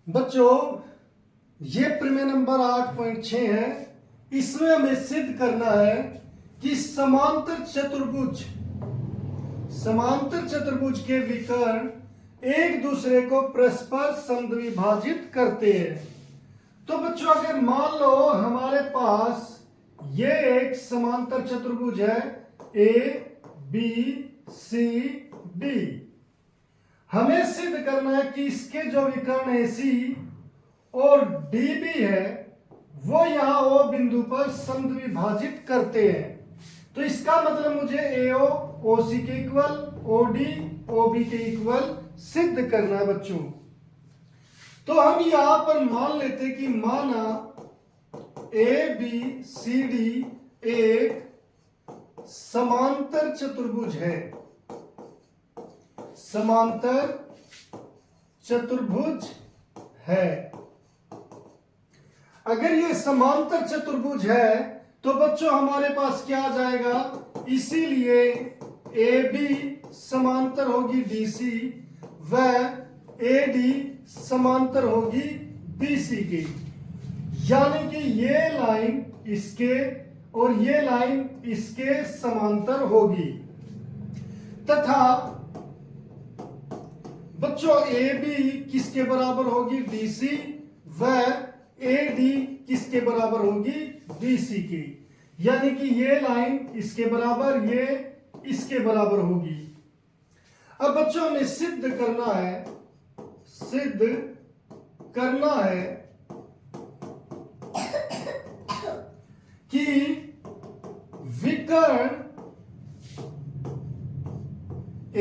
बच्चों ये प्रमेय नंबर 8.6 है। इसमें हमें सिद्ध करना है कि समांतर चतुर्भुज के विकर्ण एक दूसरे को परस्पर समद्विभाजित करते हैं। तो बच्चों अगर मान लो हमारे पास ये एक समांतर चतुर्भुज है ए बी सी डी। हमें सिद्ध करना है कि इसके जो विकर्ण AC और DB है वो यहां O बिंदु पर समद्विभाजित करते हैं। तो इसका मतलब मुझे AO OC के इक्वल, OD OB के इक्वल सिद्ध करना है बच्चों। तो हम यहां पर मान लेते हैं कि माना ABCD एक समांतर चतुर्भुज है। समांतर चतुर्भुज है। अगर ये समांतर चतुर्भुज है तो बच्चों हमारे पास क्या आ जाएगा, इसीलिए AB समांतर होगी DC व AD समांतर होगी BC की। यानी कि ये लाइन इसके और ये लाइन इसके समांतर होगी तथा बच्चों AB किसके बराबर होगी, DC व AD किसके बराबर होगी, BC की। यानी कि ये लाइन इसके बराबर, ये इसके बराबर होगी। अब बच्चों हमें सिद्ध करना है कि विकर्ण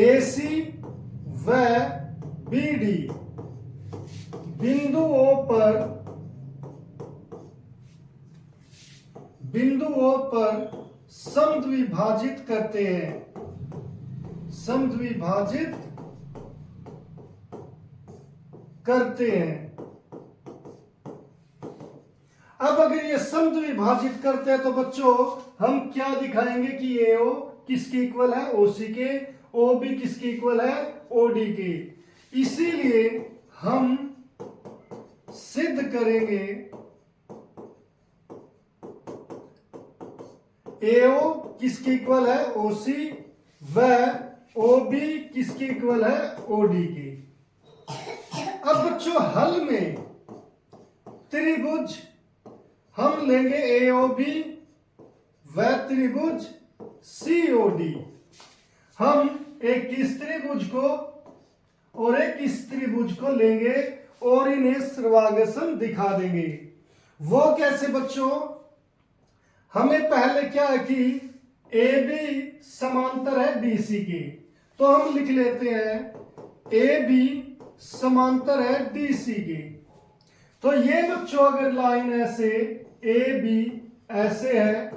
AC व BD बिंदुओं पर समद्विभाजित करते हैं। अब अगर ये समद्विभाजित करते हैं तो बच्चों हम क्या दिखाएंगे कि AO किसके इक्वल है, OC के, OB किसके इक्वल है, OD के। इसीलिए हम सिद्ध करेंगे AO किसके इक्वल है, OC व OB किसके इक्वल है, OD के। अब बच्चों हल में त्रिभुज हम लेंगे AOB व त्रिभुज COD। हम एक इस त्रिभुज को और एक इस त्रिभुज को लेंगे और इन्हें सर्वांगसम दिखा देंगे। वो कैसे बच्चों, हमें पहले क्या है कि AB समांतर है BC के, तो हम लिख लेते हैं AB समांतर है DC के। तो ये बच्चों अगर लाइन ऐसे AB ऐसे है,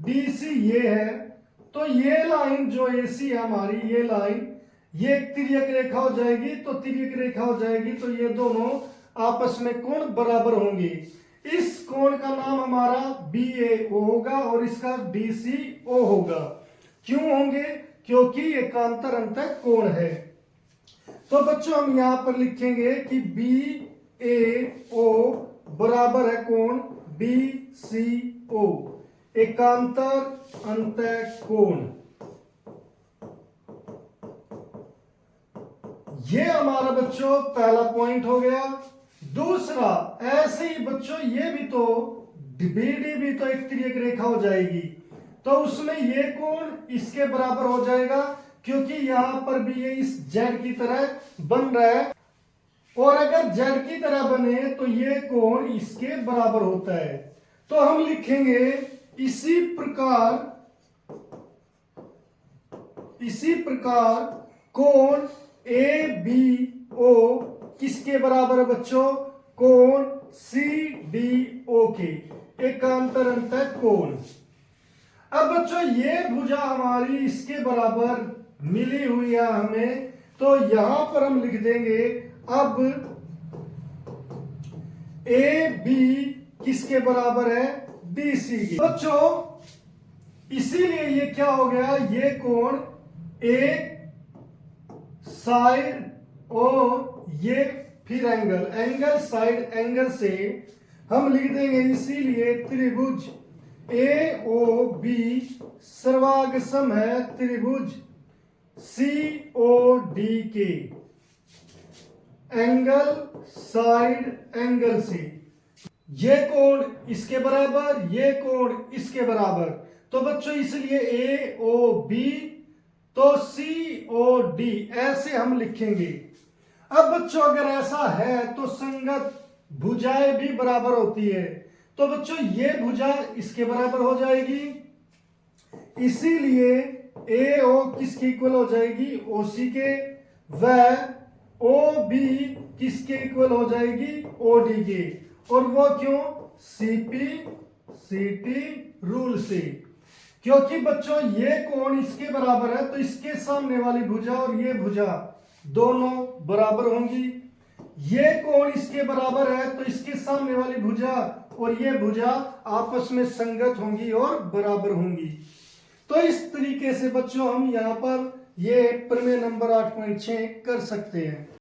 DC ये है, तो ये लाइन जो AC है हमारी, ये लाइन ये तिर्यक रेखा हो जाएगी। तो तिर्यक रेखा हो जाएगी तो ये दोनों आपस में कोण बराबर होंगे। इस कोण का नाम हमारा BAO होगा और इसका DCO होगा। क्यों होंगे, क्योंकि एकांतर अंतः कोण है। तो बच्चों हम यहां पर लिखेंगे कि BAO बराबर है कोण BCO, एकांतर अंतः कोण। ये हमारा बच्चों पहला पॉइंट हो गया। दूसरा, ऐसे ही बच्चों ये भी तो BD भी तो एक तिर्यक रेखा हो जाएगी, तो उसमें ये कोण इसके बराबर हो जाएगा, क्योंकि यहां पर भी ये इस Z की तरह बन रहा है। और अगर Z की तरह बने तो ये कोण इसके बराबर होता है। तो हम लिखेंगे इसी प्रकार कोण ABO किसके बराबर है बच्चों, कोण CDO के, एकांतर अंतः कोण। अब बच्चों ये भुजा हमारी इसके बराबर मिली हुई है हमें, तो यहां पर हम लिख देंगे अब AB किसके बराबर है, BC की। बच्चों इसीलिए ये क्या हो गया, ये कोण एक साइड और ये फिर एंगल, एंगल साइड एंगल से हम लिख देंगे, इसीलिए त्रिभुज ए ओ बी सर्वांगसम है त्रिभुज सी ओ डी के एंगल साइड एंगल से। ये कोण इसके बराबर, ये कोण इसके बराबर, तो बच्चों इसलिए ए ओ बी तो सी ओ डी ऐसे हम लिखेंगे। अब बच्चों अगर ऐसा है तो संगत भुजाएं भी बराबर होती है, तो बच्चों ये भुजा इसके बराबर हो जाएगी, इसीलिए ए ओ किसके इक्वल हो जाएगी, ओ सी के, व ओ बी किसके इक्वल हो जाएगी, ओ डी के। और वो क्यों, सीपी सीटी रूल से, क्योंकि बच्चों ये कोण इसके बराबर है तो इसके सामने वाली भुजा और ये भुजा दोनों बराबर होंगी। ये कोण इसके बराबर है तो इसके सामने वाली भुजा और ये भुजा आपस में संगत होंगी और बराबर होंगी। तो इस तरीके से बच्चों हम यहाँ पर ये प्रमेय नंबर 8.6 कर सकते हैं।